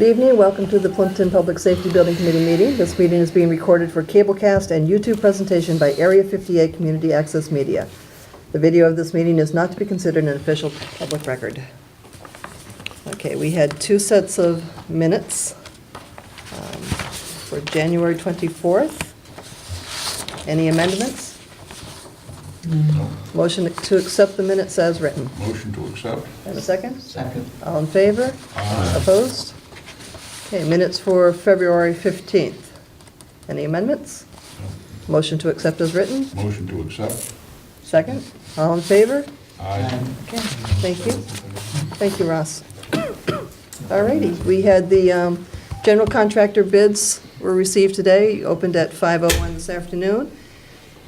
Good evening. Welcome to the Plympton Public Safety Building Committee meeting. This meeting is being recorded for cablecast and YouTube presentation by Area 58 Community Access Media. The video of this meeting is not to be considered an official public record. Okay, we had two sets of minutes for January 24th. Any amendments? No. Motion to accept the minutes as written. Motion to accept. And a second? Second. All in favor? Aye. Opposed? Okay, minutes for February 15th. Any amendments? Motion to accept as written. Motion to accept. Second? All in favor? Aye. Okay, thank you. Thank you, Ross. All righty, we had the general contractor bids were received today, opened at 5:01 this afternoon,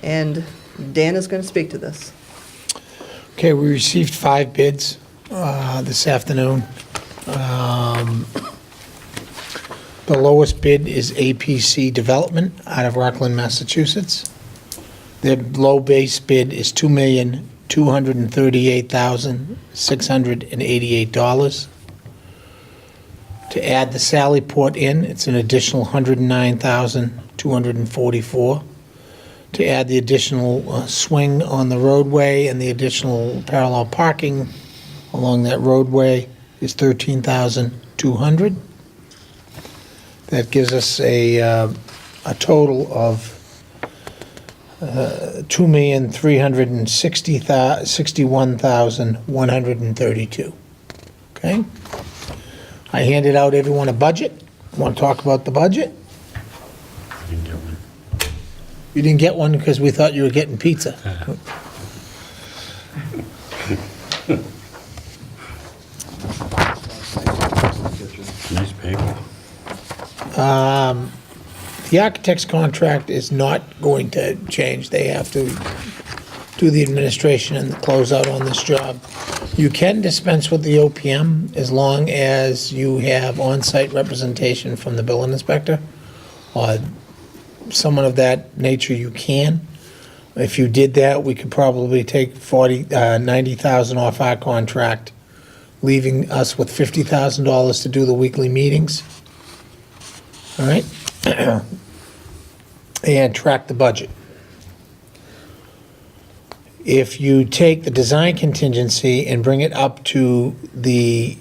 and Dan is going to speak to this. Okay, we received 5 bids this afternoon. The lowest bid is APC Development out of Rockland, Massachusetts. Their low base bid is $2,238,688. To add the Sally Port in, it's an additional $109,244. To add the additional swing on the roadway and the additional parallel parking along that roadway is $13,200. That gives us a total of $2,361,132. Okay? I handed out everyone a budget. Want to talk about the budget? You didn't get one because we thought you were getting pizza. Nice paper. The architect's contract is not going to change. They have to do the administration and the closeout on this job. You can dispense with the OPM as long as you have on-site representation from the building inspector or someone of that nature. You can. If you did that, we could probably take $90,000 off our contract, leaving us with $50,000 to do the weekly meetings. All right? And track the budget. If you take the design contingency and bring it up to the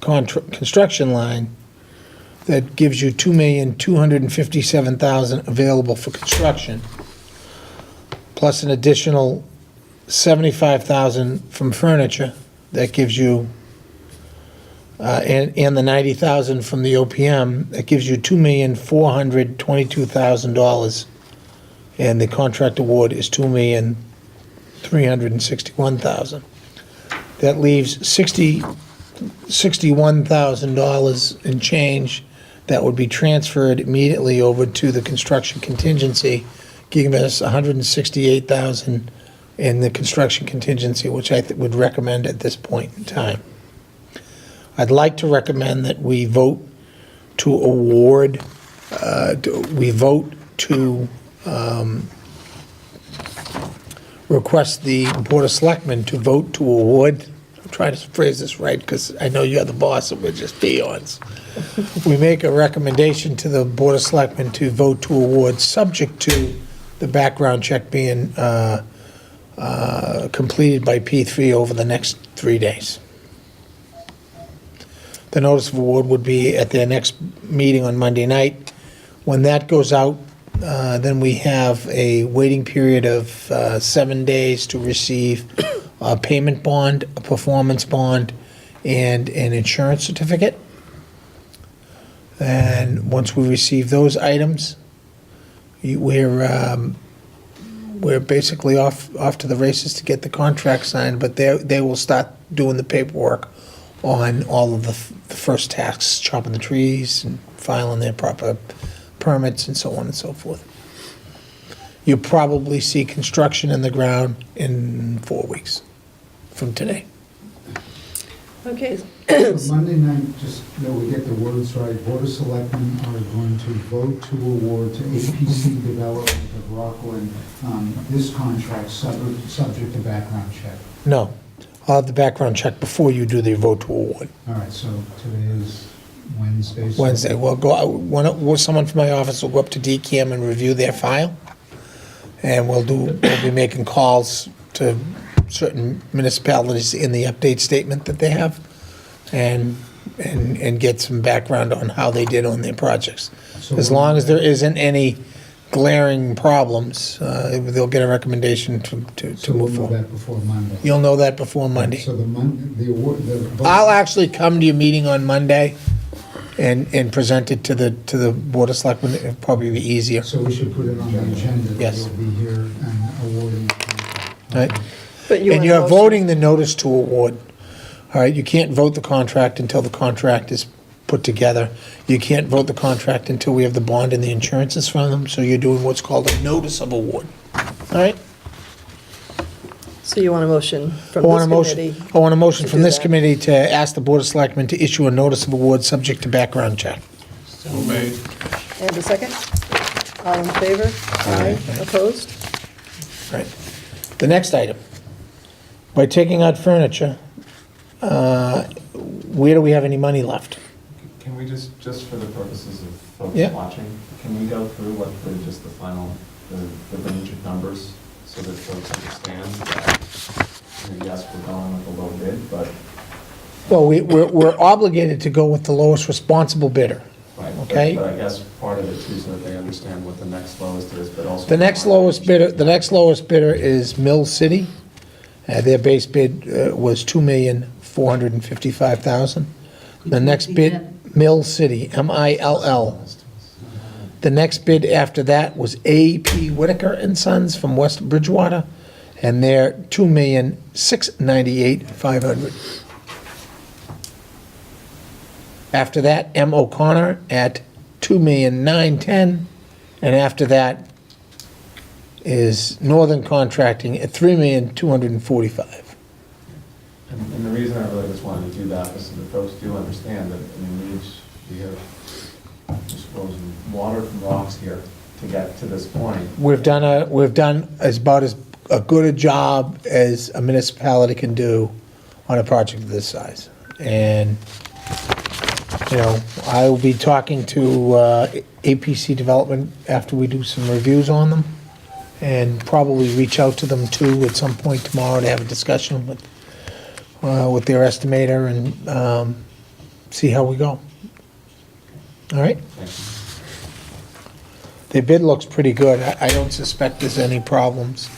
construction line, that gives you $2,257,000 available for construction, plus an additional $75,000 from furniture. That gives you, and the $90,000 from the OPM, that gives you $2,422,000, and the contract award is $2,361,000. That leaves $61,000 in change that would be transferred immediately over to the construction contingency, giving us $168,000 in the construction contingency, which I would recommend at this point in time. I'd like to recommend that we vote to award, request the Board of Selectmen to vote to award. I'm trying to phrase this right because I know you're the boss and we're just peons. We make a recommendation to the Board of Selectmen to vote to award, subject to the background check being completed by P3 over the next 3 days. The notice of award would be at their next meeting on Monday night. When that goes out, then we have a waiting period of 7 days to receive a payment bond, a performance bond, and an insurance certificate. And once we receive those items, we're basically off to the races to get the contract signed, but they will start doing the paperwork on all of the first tasks, chopping the trees and filing their proper permits and so on and so forth. You'll probably see construction in the ground in 4 weeks from today. Okay. Monday night, just that we get the words right, Board of Selectmen are going to vote to award to APC Development of Rockland this contract subject to background check. No, I'll have the background check before you do the vote to award. All right, so today is Wednesday. so- Wednesday. We'll go, someone from my office will go up to DCAM and review their file. And we'll be making calls to certain municipalities in the update statement that they have and get some background on how they did on their projects. So As long as there isn't any glaring problems, they'll get a recommendation to So we'll move know forward. that before Monday. You'll know that before Monday. So the award, the. I'll actually come to your meeting on Monday and present it to the Board of Selectmen. It'll probably be easier. So we should put it on the agenda that Yes. you'll be here and awarding. the contract. Right. Okay. But you And want a you're motion? voting the notice to award. All right, you can't vote the contract until the contract is put together. You can't vote the contract until we have the bond and the insurances from them, so you're doing what's called a notice of award. All right? So you want a motion from I want a this motion, committee? I want a motion to from do this that. committee to ask the Board of Selectmen to issue a notice of award subject to background check. So made. And a second? All in favor? Aye. Opposed? Right. The next item, by taking out furniture, where do we have any money left? Can we just for the purposes of folks Yeah. watching, can we go through what just the final, the range of numbers so that folks understand that, yes, we're going with a low bid, but, Well, we're obligated to go with the lowest responsible bidder. right. Okay. But I guess part of it too, so that they understand what the next lowest is, but also. The next lowest bidder is Mill City. Their base bid was $2,455,000. The next bid, Mill City, M-I-L-L. The next bid after that was A.P. Whitaker and Sons from West Bridgewater, and they're $2,698,500. After that, M. O'Connor at $2,910,000, and after that is Northern Contracting at $3,245,000. And the reason I really just wanted to do that was so that folks do understand that, I mean, we have, I suppose, water from rocks here to get to this point. We've done about as a good a job as a municipality can do on a project of this size. And, you know, I will be talking to APC Development after we do some reviews on them, and probably reach out to them too at some point tomorrow to have a discussion with their estimator and see how we go. All right? Thank you. The bid looks pretty good. I don't suspect there's any problems.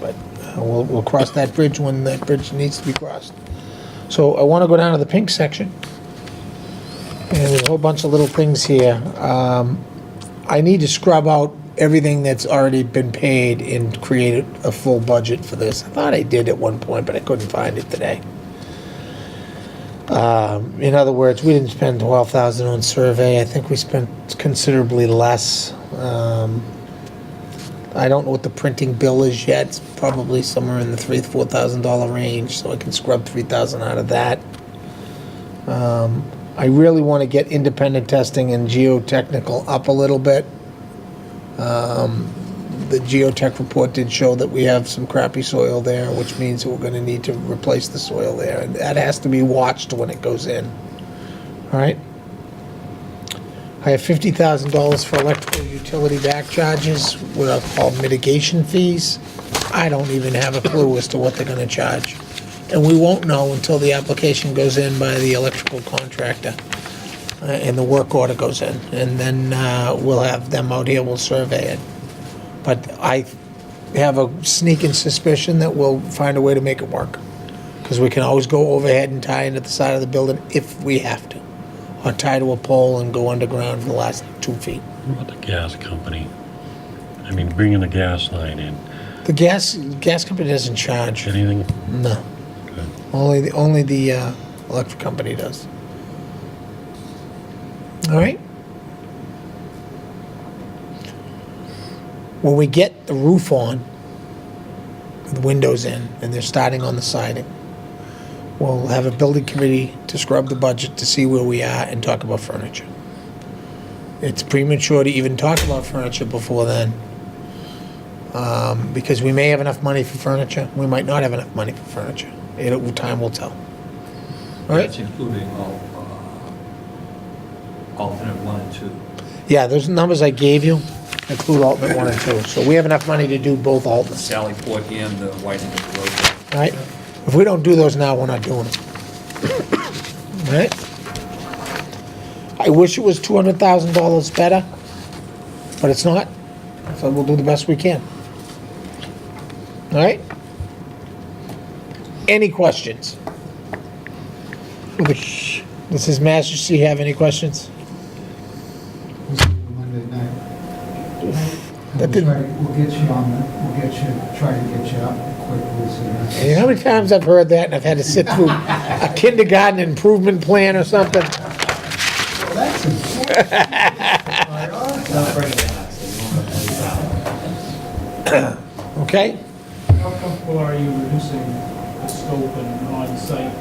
But we'll cross that bridge when that bridge needs to be crossed. So I want to go down to the pink section. And there's a whole bunch of little things here. I need to scrub out everything that's already been paid and create a full budget for this. I thought I did at one point, but I couldn't find it today. In other words, we didn't spend $12,000 on survey. I think we spent considerably less. I don't know what the printing bill is yet. It's probably somewhere in the $3,000 to $4,000 range, so I can scrub $3,000 out of that. I really want to get independent testing and geotechnical up a little bit. The geotech report did show that we have some crappy soil there, which means that we're going to need to replace the soil there, and that has to be watched when it goes in. All right? I have $50,000 for electrical utility back charges, what I call mitigation fees. I don't even have a clue as to what they're going to charge. And we won't know until the application goes in by the electrical contractor and the work order goes in. And then we'll have them out here, we'll survey it. But I have a sneaking suspicion that we'll find a way to make it work. Because we can always go overhead and tie into the side of the building if we have to. Or tie to a pole and go underground for the last 2 feet. What about the gas company? I mean, bringing the gas line in, The gas company doesn't charge. anything? No. Good. Only the electric company does. All right? When we get the roof on, the windows in, and they're starting on the siding, we'll have a building committee to scrub the budget to see where we are and talk about furniture. It's premature to even talk about furniture before then, because we may have enough money for furniture, we might not have enough money for furniture. Time will tell. right? That's including alternate 1 and 2. Yeah, those numbers I gave you include alternate 1 and 2, so we have enough money to do both alternates, Sally Port and the widening of the road. all right? If we don't do those now, we're not doing them. All right? I wish it was $200,000 better, but it's not, so we'll do the best we can. All right? Any questions? Does His Majesty have any questions? We'll see you Monday night. That We'll didn't- we'll get you on the, try to get you up quickly, so that's. You know how many times I've heard that and I've had to sit through a kindergarten improvement plan or something? Well, that's important. Not bringing it back, so you won't have to leave out. Okay? How comfortable are you reducing the scope and on-site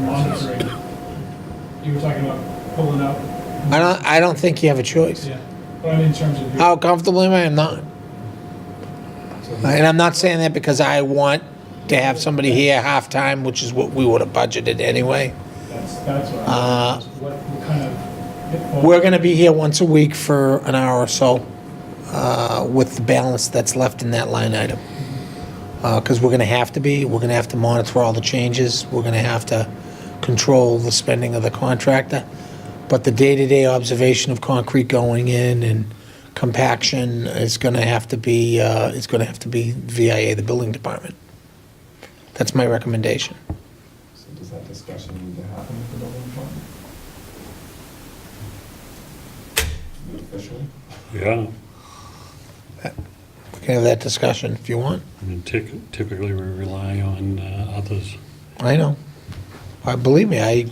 monitoring? You were talking about pulling out. I don't think you have a choice. Yeah, but I mean in terms of your. How comfortable am I? I'm not. And I'm not saying that because I want to have somebody here half-time, which is what we would have budgeted anyway. That's what what kind of pitfall? We're gonna be here once a week for an hour or so, with the balance that's left in that line item. Because we're gonna have to monitor all the changes, we're gonna have to control the spending of the contractor. But the day-to-day observation of concrete going in and compaction is gonna have to be, VIA, the building department. That's my recommendation. So does that discussion need to happen with the building department? Officially? Yeah, We can have that discussion if you want. I mean, typically we rely on others. I know. Believe me, I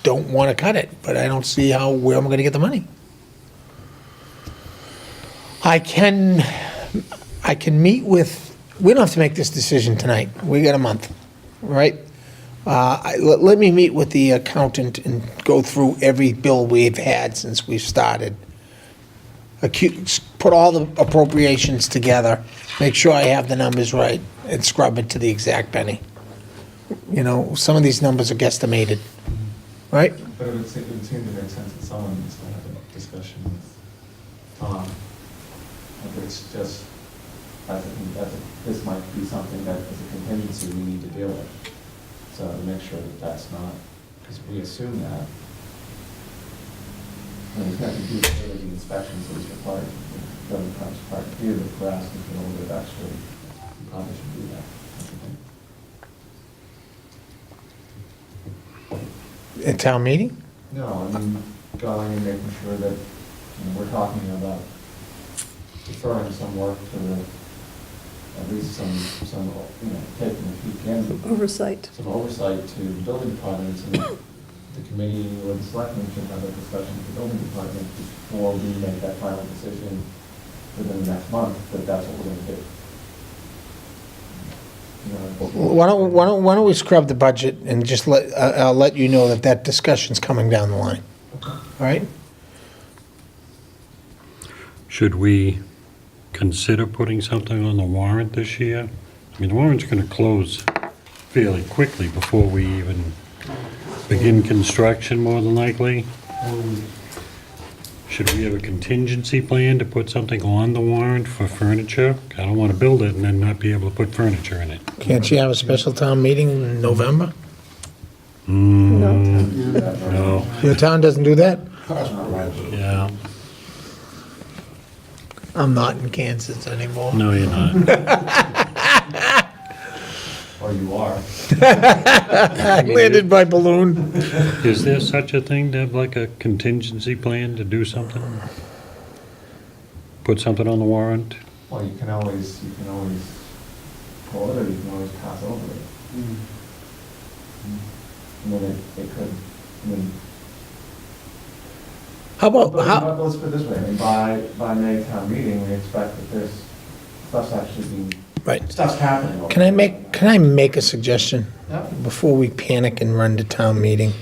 don't want to cut it, but I don't see where I'm going to get the money. I can meet with, we don't have to make this decision tonight. We got a month, right? Let me meet with the accountant and go through every bill we've had since we've started. Put all the appropriations together, make sure I have the numbers right, and scrub it to the exact penny. You know, some of these numbers are guesstimated, right? But it would seem to make sense that someone needs to have a discussion with Tom. If it's just, this might be something that is a contingency we need to deal with. So to make sure that that's not, because we assume that. And he's going to do the inspections that he's required, the building department's required to do, but if we're asking for a little bit of extra, we probably should do that. At town meeting? No, I mean, going and making sure that, we're talking about deferring some work to at least some, taking a peek in, Oversight. some oversight to the building departments, and the committee or the selectmen should have a discussion with the building department before we make that final decision within the next month, that that's what we're gonna do. Why don't we scrub the budget and just I'll let you know that discussion's coming down the line, all right? Should we consider putting something on the warrant this year? I mean, the warrant's gonna close fairly quickly before we even begin construction, more than likely. Should we have a contingency plan to put something on the warrant for furniture? I don't want to build it and then not be able to put furniture in it. Can't you have a special town meeting in November? No, Your town doesn't do that? yeah, I'm not in Kansas anymore. no, you're not. Or you are. I landed by balloon. Is there such a thing to have like a contingency plan to do something? Put something on the warrant? Well, you can always pull it, or you can always pass over it. I mean, it could, I mean. How But about, let's put it this way, I mean, by May town meeting, we expect that there's stuff's actually being, right, stuff's happening. can I make a suggestion Yeah. before we panic and run to town meeting?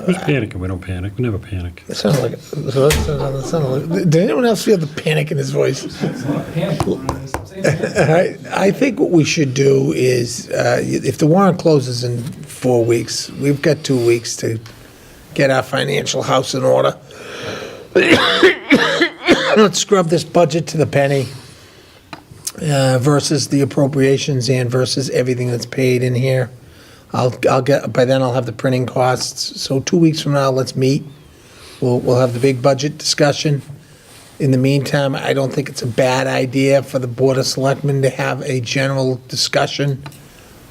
Who's panicking? We don't panic. We never panic. It sounded like, did anyone else feel the panic in his voice? It's not a panic. I'm saying that. I think what we should do is, if the warrant closes in 4 weeks, we've got 2 weeks to get our financial house in order. Let's scrub this budget to the penny versus the appropriations and versus everything that's paid in here. I'll get, by then I'll have the printing costs. So 2 weeks from now, let's meet. We'll have the big budget discussion. In the meantime, I don't think it's a bad idea for the Board of Selectmen to have a general discussion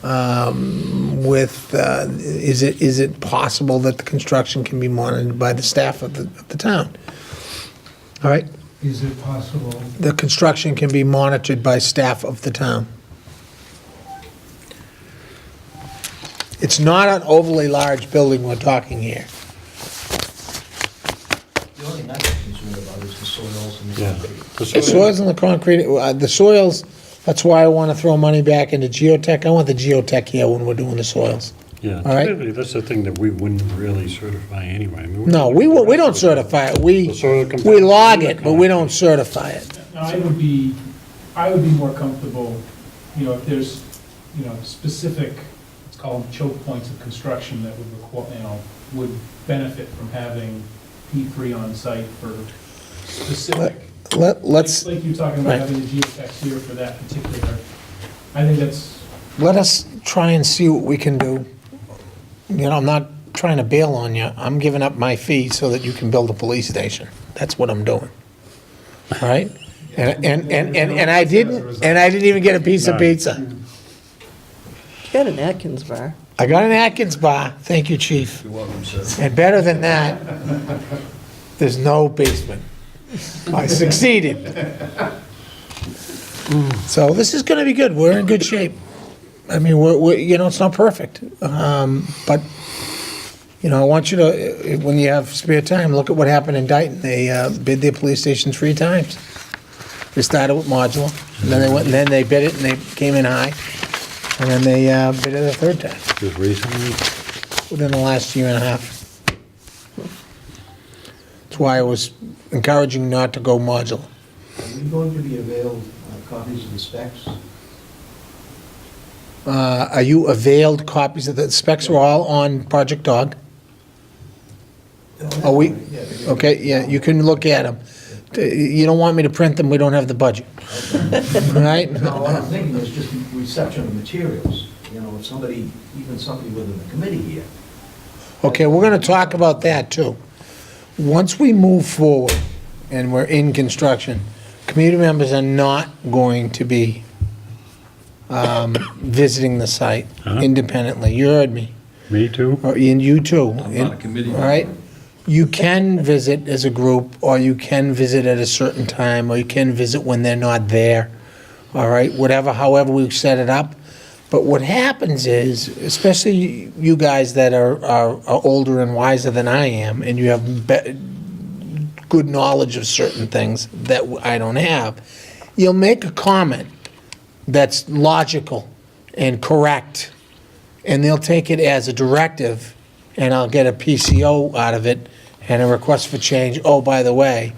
with, is it possible that the construction can be monitored by the staff of the town? All right? Is it possible? The construction can be monitored by staff of the town. It's not an overly large building we're talking here. The only thing I'm concerned about is the soils and the Yeah. concrete. The soils and the concrete, the soils, that's why I want to throw money back into geotech. I want the geotech here when we're doing the soils. Yeah, All right. typically, that's the thing that we wouldn't really certify anyway. I mean, No, we don't certify it. The soil compact- We log it, but we don't certify it. I would be more comfortable, if there's, specific, let's call them choke points of construction that would require, would benefit from having P3 on site for specific. Let's, Like you're talking Right. about having the geotechs here for that particular, I think that's, let us try and see what we can do. I'm not trying to bail on you. I'm giving up my fee so that you can build a police station. That's what I'm doing. All right? And I didn't even get a piece of pizza. You got an Atkins bar. I got an Atkins bar. Thank you, chief. You're welcome, sir. And better than that, there's no basement. I succeeded. So this is gonna be good. We're in good shape. I mean, we're it's not perfect. But, I want you to, when you have spare time, look at what happened in Dayton. They bid their police station 3 times. They started with modular, and then they went, and then they bid it, and they came in high. And then they bid it a 3rd time, Just recently, within the last year and a half. That's why I was encouraging not to go modular. Are we going to be availed copies of the specs? Are you availed copies of the specs are all on Project Dog? Are we, okay, yeah, you can look at them. You don't want me to print them, we don't have the budget. All right? No, what I'm thinking is just reception of materials. If somebody, even somebody within the committee here. Okay, we're gonna talk about that too. Once we move forward and we're in construction, community members are not going to be visiting the site Huh? independently. You heard me. me too. And you too. I'm not a committee All right? You can visit as a group, or you can visit at a certain time, or you can visit when they're not there. All right? However we set it up. But what happens is, especially you guys that are older and wiser than I am, and you have good knowledge of certain things that I don't have, you'll make a comment that's logical and correct, and they'll take it as a directive, and I'll get a PCO out of it and a request for change. Oh, by the way,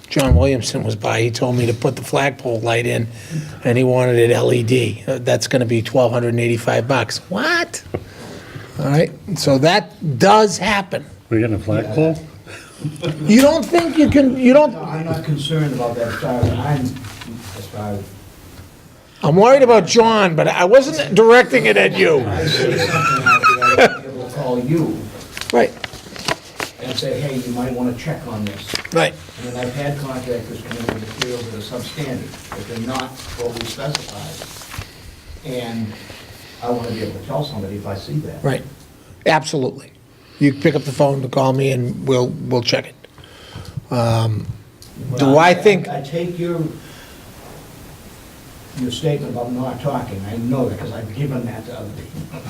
John Williamson was by, he told me to put the flagpole light in, and he wanted it LED. That's gonna be $1,285. What? All right, so that does happen. We're getting a flagpole? You don't think you can, No, I'm not concerned about that as far as I'm worried about John, but I wasn't directing it at you. I say something out there, I'll be able to call you Right, and say, hey, you might want to check on this. right. And then I've had contractors come in with materials that are substandard, but they're not what we specified. And I want to be able to tell somebody if I see that. Right, absolutely. You pick up the phone to call me and we'll check it. Do I think, I take your statement about not talking, I know that because I've given that to other people.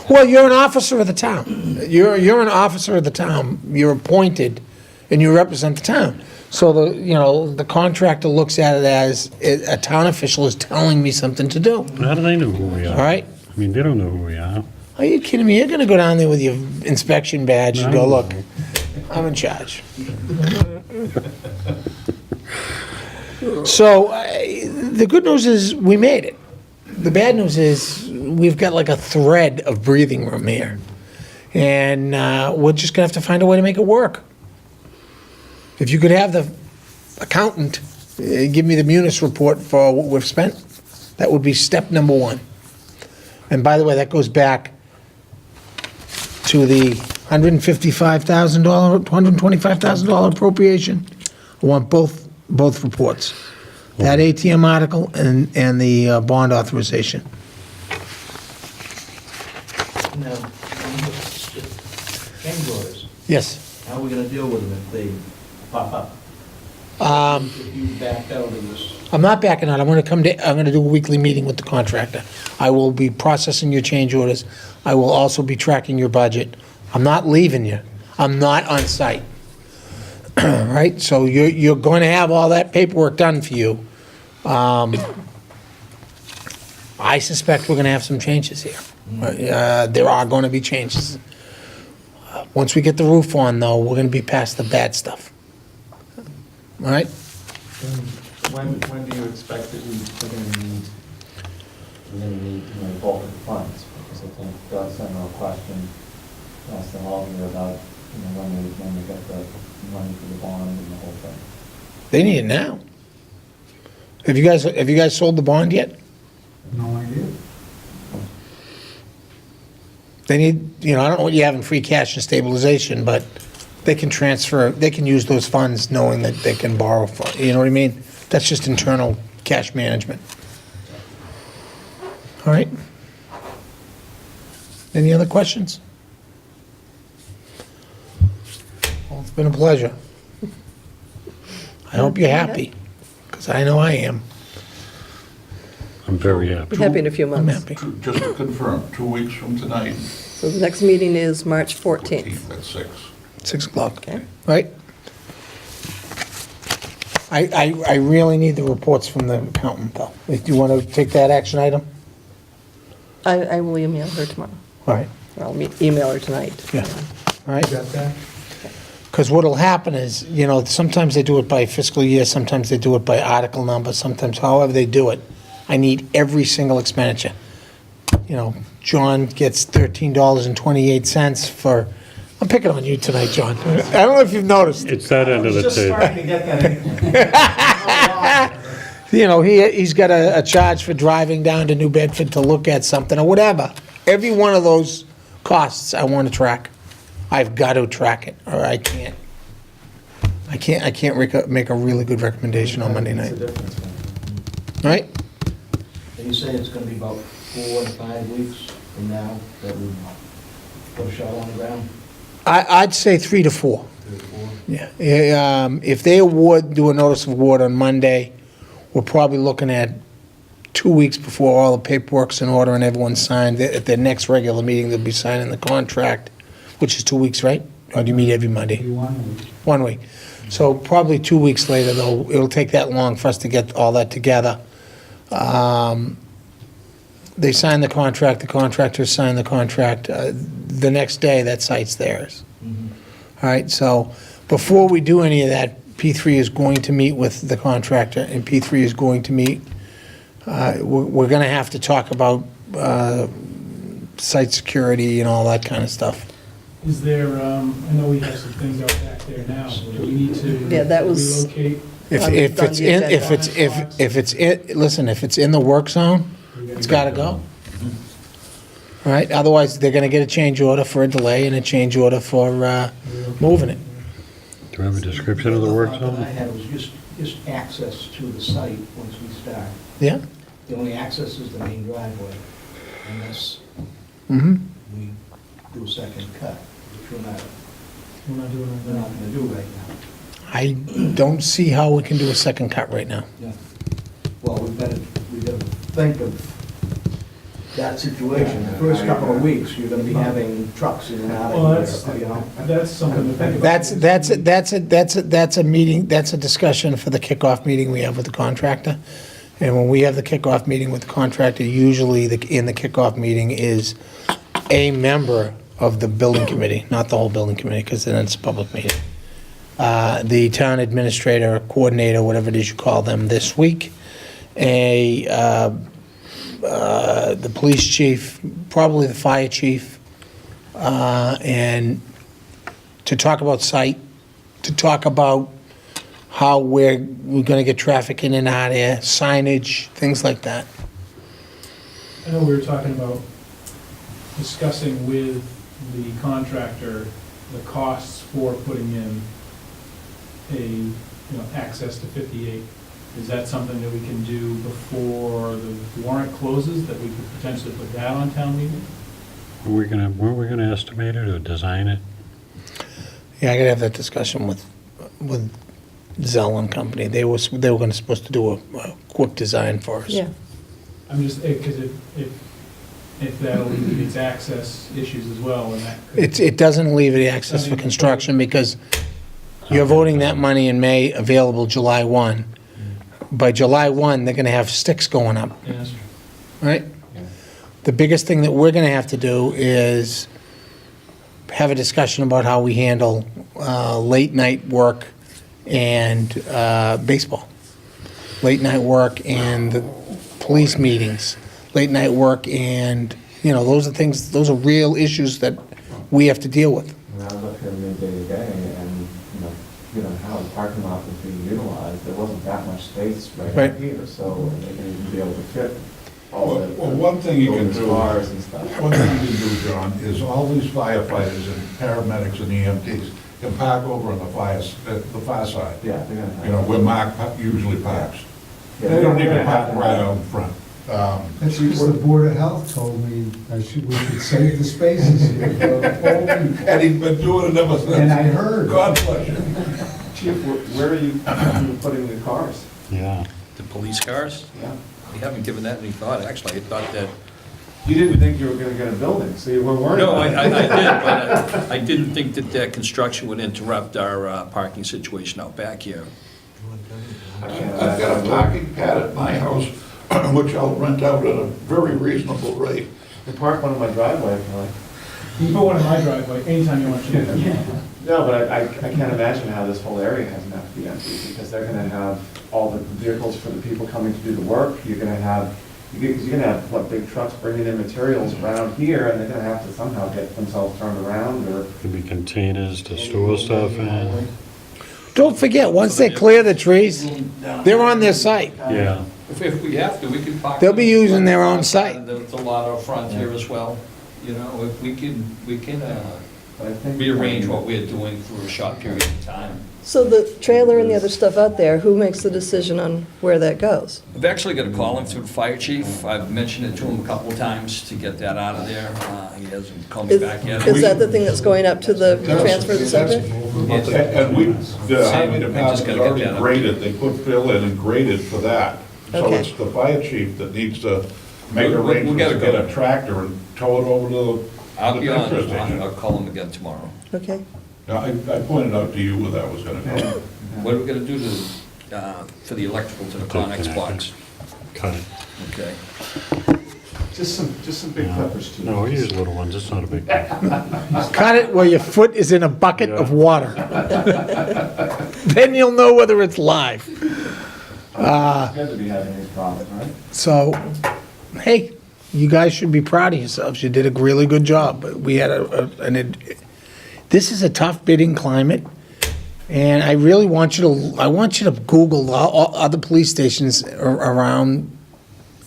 well, you're an officer of the town. You're an officer of the town. You're appointed and you represent the town. So the contractor looks at it as a town official is telling me something to do. How do they know who we are? All right? I mean, they don't know who we are. Are you kidding me? You're gonna go down there with your inspection badge and go, No. look, I'm in charge. So, the good news is we made it. The bad news is we've got like a thread of breathing room here. And we're just gonna have to find a way to make it work. If you could have the accountant give me the munis report for what we've spent, that would be step number one. And by the way, that goes back to the $155,000, $125,000 appropriation. I want both reports. That ATM article and the bond authorization. Now, change orders, Yes. how are we gonna deal with them if they pop up? If you backed out of this, I'm not backing out. I'm gonna do a weekly meeting with the contractor. I will be processing your change orders. I will also be tracking your budget. I'm not leaving you. I'm not on site. Right? So you're going to have all that paperwork done for you. I suspect we're gonna have some changes here. There are gonna be changes. Once we get the roof on, though, we're gonna be past the bad stuff. All right? When do you expect that we're gonna need, bulk of funds? Because I think Doug sent a question, asked them all here about, when we get the money for the bond and the whole thing. They need it now. Have you guys sold the bond yet? No idea. They need, I don't know what you have in free cash and stabilization, but they can use those funds knowing that they can borrow, you know what I mean? That's just internal cash management. All right? Any other questions? Well, it's been a pleasure. I hope you're happy, because I know I am. I'm very happy. Be happy in a few I'm months. happy. Just to confirm, 2 weeks from tonight, So the next meeting is March 14th. 14th at 6. 6 o'clock, Okay. right? I really need the reports from the accountant, though. Do you want to take that action item? I will email her tomorrow. All right, Or I'll email her tonight. Yeah. all right? Got that? Because what'll happen is, sometimes they do it by fiscal year, sometimes they do it by article number, sometimes however they do it. I need every single expenditure. John gets $13.28 for, I'm picking on you tonight, John. I don't know if you've noticed. It's that end of the just table. starting to get that. He's got a charge for driving down to New Bedford to look at something or whatever. Every one of those costs I want to track. I've got to track it, or I can't make a really good recommendation on Monday Makes night. a difference, man. All right? And you say it's gonna be about 4 to 5 weeks from now that we put a shovel on the ground? I'd say 3 to 4. 3 to 4? Yeah. If they do a notice of award on Monday, we're probably looking at 2 weeks before all the paperwork's in order and everyone's signed. At their next regular meeting, they'll be signing the contract, which is 2 weeks, right? Or do you meet every Monday? Be 1 week. 1 week. So probably 2 weeks later, though, it'll take that long for us to get all that together. They sign the contract, the contractors sign the contract. The next day, that site's theirs. All right, so before we do any of that, P3 is going to meet with the contractor, and P3 is going to meet, we're going to have to talk about site security and all that kind of stuff. Is there, I know we have some things out back there now, do we need to Yeah, that was- relocate? If On it's the in, agenda. if it's in the work zone, it's gotta go. All right, otherwise, they're gonna get a change order for a delay and a change order for moving it. Do you have a description of the work thought that I zone? had was just access to the site once we start. Yeah? The only access is the main driveway, unless Mm-hmm. we do a second cut, which we're not Doing gonna do right now. I don't see how we can do a second cut right now. Yeah. Well, we gotta think of that situation. The first couple of weeks, you're gonna be having trucks in and out Well, of here, That's something to think about. That's a meeting, that's a discussion for the kickoff meeting we have with the contractor. And when we have the kickoff meeting with the contractor, usually in the kickoff meeting is a member of the building committee, not the whole building committee, because then it's a public meeting. The town administrator, coordinator, whatever it is you call them, this week. The police chief, probably the fire chief, and to talk about site, to talk about how we're gonna get traffic in and out of here, signage, things like that. I know we were talking about discussing with the contractor the costs for putting in access to 58. Is that something that we can do before the warrant closes, that we could potentially put that on town meeting? Weren't we gonna estimate it or design it? Yeah, I gotta have that discussion with Zell and Company. They were supposed to do a quick design for us. Yeah. I'm just, because if that alleviates access issues as well, and that could... It doesn't alleviate access for construction because you're voting that money in May, available July 1. By July 1, they're gonna have sticks going up, Yeah, that's true. right? The biggest thing that we're gonna have to do is have a discussion about how we handle late night work and baseball. Late night work and the police meetings, late night work and, those are things, those are real issues that we have to deal with. And I was up here midday today, and, given how the parking lot was being utilized, there wasn't that much space Right. right here, so they can even be able to fit all the Well, one thing you can those do, cars and stuff. one thing you can do, John, is all these firefighters and paramedics and EMTs can park over on the far side. Yeah, they're gonna have. Where Mark usually parks. Yeah, They don't they're even gonna park have right to- out in front. That's because the Board of Health told me we should save the spaces here for old people. And he's been doing it ever since. And I heard. God bless you. Chief, where are you putting the cars? Yeah. The police cars? Yeah. We haven't given that any thought, actually. I thought that, You didn't think you were gonna get a building, so you weren't worried no, about I it. did, but I didn't think that construction would interrupt our parking situation out back here. I've got a parking pad at my house, which I'll rent out at a very reasonable rate. You park one in my driveway, if you like. You can put one in my driveway anytime you want to. No, but I can't imagine how this whole area has enough to be empty, because they're gonna have all the vehicles for the people coming to do the work. You're gonna have, what, big trucks bringing in materials around here, and they're gonna have to somehow get themselves turned around, or... Could be containers to store stuff in. Don't forget, once they clear the trees, they're on their site. Yeah. If we have to, we can park. They'll be using their own site. There's a lot out front here as well, if we can But I think... rearrange what we're doing for a short period of time. So the trailer and the other stuff out there, who makes the decision on where that goes? I've actually got to call him through the fire chief. I've mentioned it to him a couple of times to get that out of there. He hasn't called me back yet. Is that the thing that's going up to the transfer of the subject? And the highway just department's gotta get already that up. graded, they put fill in and graded for that. So Okay. it's the fire chief that needs to make We arrangements gotta to get go. a tractor and tow it over to I'll the be on, transfer station. I'll call him again tomorrow. Okay. Now, I pointed out to you where that was gonna go. What are we going to do for the electrical to the Connex box? Cut it. Okay. Just some big clippers, too. No, we use little ones, it's not a big deal. Cut it where your foot is in a bucket of water. Then you'll know whether it's live. You guys would be having these problems, right? So, hey, you guys should be proud of yourselves. You did a really good job. We had this is a tough bidding climate, and I really want you to Google all other police stations around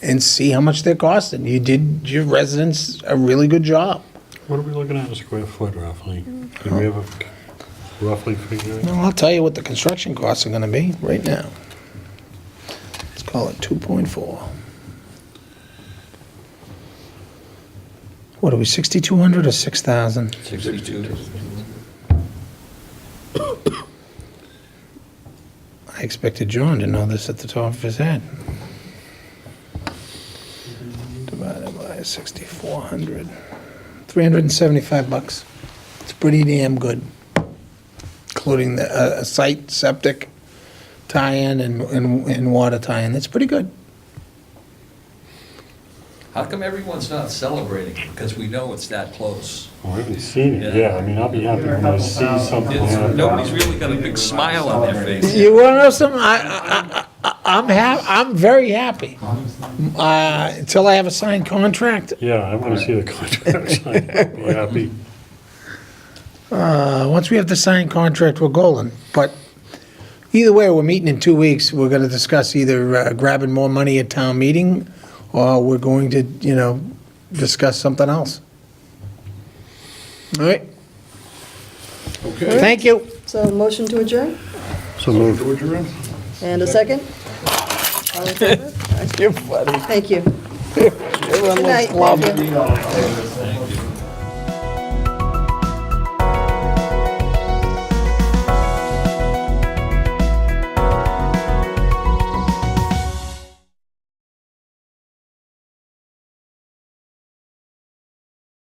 and see how much they're costing. You did your residents a really good job. What are we looking at a square foot roughly? Did we ever roughly figure it? Well, I'll tell you what the construction costs are gonna be right now. Let's call it 2.4. What are we, 6,200 or 6,000? 62. I expected John to know this at the top of his head. Divided by 6,400. 375 bucks. It's pretty damn good. Including the site, septic, tie-in and water tie-in. That's pretty good. How come everyone's not celebrating? Because we know it's that close. Oh, I haven't seen it, yeah, I mean, I'll be happy when I see something happen. Nobody's really got a big smile on their face. You wanna know something? I'm very happy. Until I have a signed contract. Yeah, I wanna see the contract signed, I'll be happy. Once we have the signed contract, we're golden. But either way, we're meeting in 2 weeks. We're gonna discuss either grabbing more money at town meeting, or we're going to, discuss something else. All right, Okay. thank you. So motion to adjourn, So moved. To adjourn? and a second? All in favor? You're funny. Thank you. Good night. Thank you.